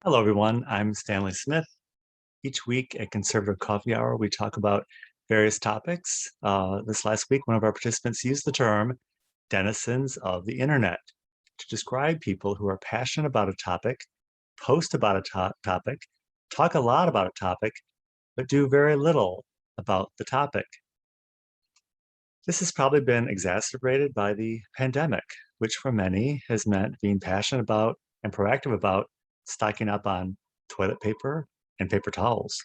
Hello, everyone. I'm Stanley Smith. Each week at Conservative Coffee Hour, we talk about various topics. This last week, one of our participants used the term denizens of the internet to describe people who are passionate about a topic, post about a topic, talk a lot about a topic, but do very little about the topic. This has probably been exacerbated by the pandemic, which for many has meant being passionate about and proactive about stocking up on toilet paper and paper towels.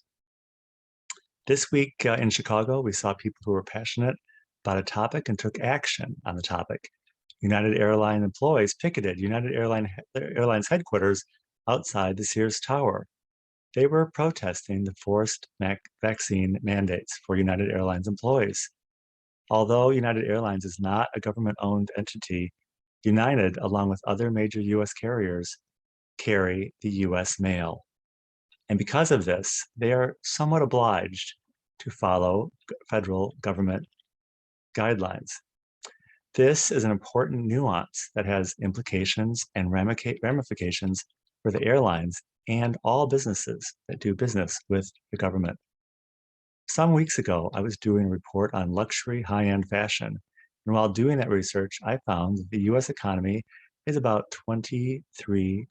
This week in Chicago, we saw people who were passionate about a topic and took action on the topic. United Airlines employees picketed Airlines headquarters outside the Sears Tower. They were protesting the forced vaccine mandates for United Airlines employees. Although United Airlines is not a government-owned entity, United, along with other major U.S. carriers, carry the U.S. mail. And because of this, they are somewhat obliged to follow federal government guidelines. This is an important nuance that has implications and ramifications for the airlines and all businesses that do business with the government. Some weeks ago, I was doing a report on luxury high-end fashion. And while doing that research, I found that the US economy is about $23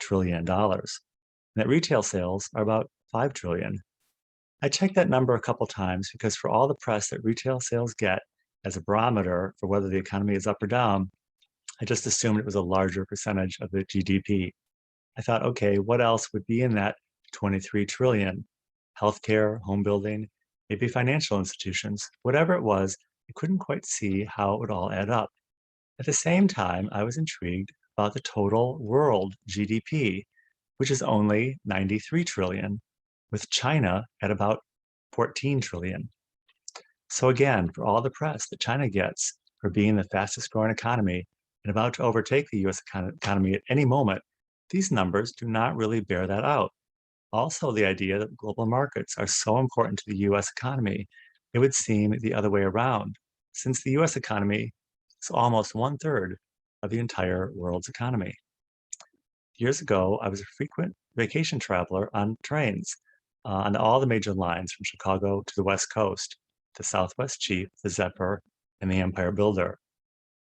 trillion, and that retail sales are about 5 trillion. I checked that number a couple times because for all the press that retail sales get as a barometer for whether the economy is up or down, I just assumed it was a larger percentage of the GDP. I thought, okay, what else would be in that 23 trillion? Healthcare, home building, maybe financial institutions, whatever it was, I couldn't quite see how it would all add up. At the same time, I was intrigued about the total world GDP, which is only 93 trillion, with China at about 14 trillion. So again, for all the press that China gets for being the fastest growing economy and about to overtake the US economy at any moment, these numbers do not really bear that out. Also, the idea that global markets are so important to the US economy, it would seem the other way around, since the US economy is almost 1/3 of the entire world's economy. Years ago, I was a frequent vacation traveler on trains on all the major lines from Chicago to the West Coast, the Southwest Chief, the Zephyr, and the Empire Builder.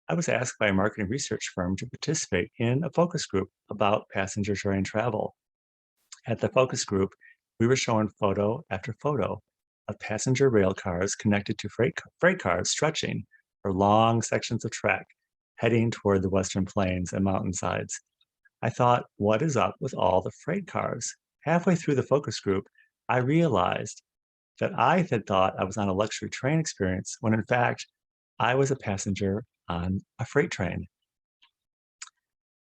I was asked by a marketing research firm to participate in a focus group about passenger train travel. At the focus group, we were shown photo after photo of passenger rail cars connected to freight cars stretching for long sections of track, heading toward the Western Plains and mountainsides. I thought, what is up with all the freight cars? Halfway through the focus group, I realized that I had thought I was on a luxury train experience when in fact, I was a passenger on a freight train.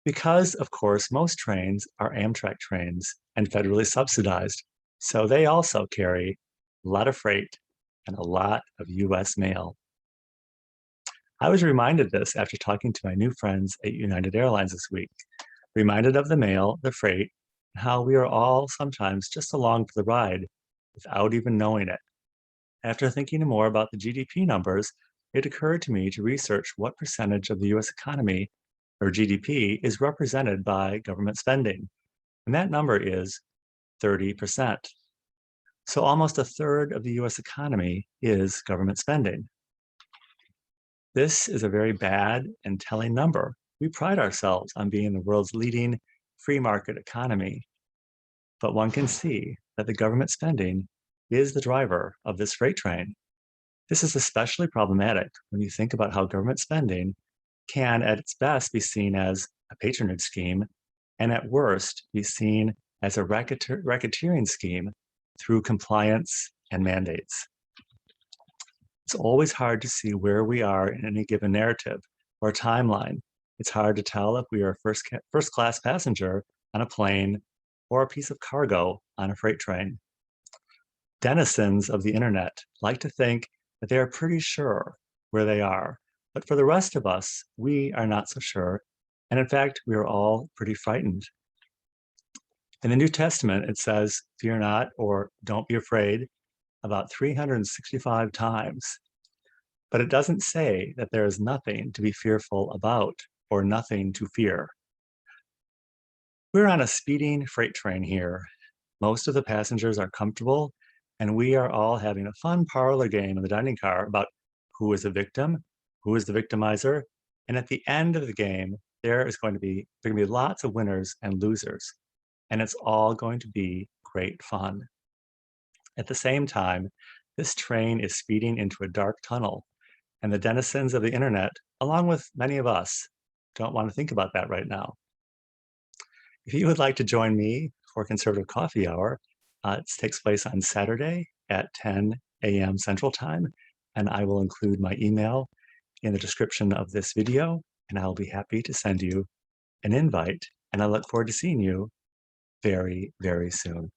Because, of course, most trains are Amtrak trains and federally subsidized, so they also carry a lot of freight and a lot of US mail. I was reminded this after talking to my new friends at United Airlines this week, reminded of the mail, the freight, and how we are all sometimes just along for the ride without even knowing it. After thinking more about the GDP numbers, it occurred to me to research what percentage of the US economy or GDP is represented by government spending. And that number is 30%. So almost a third of the US economy is government spending. This is a very bad and telling number. We pride ourselves on being the world's leading free market economy, but one can see that the government spending is the driver of this freight train. This is especially problematic when you think about how government spending can, at its best, be seen as a patronage scheme, and at worst, be seen as a racketeering scheme through compliance and mandates. It's always hard to see where we are in any given narrative or timeline. It's hard to tell if we are a first-class passenger on a plane or a piece of cargo on a freight train. Denizens of the internet like to think that they are pretty sure where they are, but for the rest of us, we are not so sure, and in fact, we are all pretty frightened. In the New Testament, it says, fear not, or don't be afraid, about 365 times. But it doesn't say that there is nothing to be fearful about or nothing to fear. We're on a speeding freight train here. Most of the passengers are comfortable, and we are all having a fun parlor game in the dining car about who is the victim, who is the victimizer, and at the end of the game, there are going to be lots of winners and losers, and it's all going to be great fun. At the same time, this train is speeding into a dark tunnel, and the denizens of the internet, along with many of us, don't want to think about that right now. If you would like to join me for Conservative Coffee Hour, it takes place on Saturday at 10 a.m. Central Time, and I will include my email in the description of this video, and I'll be happy to send you an invite, and I look forward to seeing you very, very soon.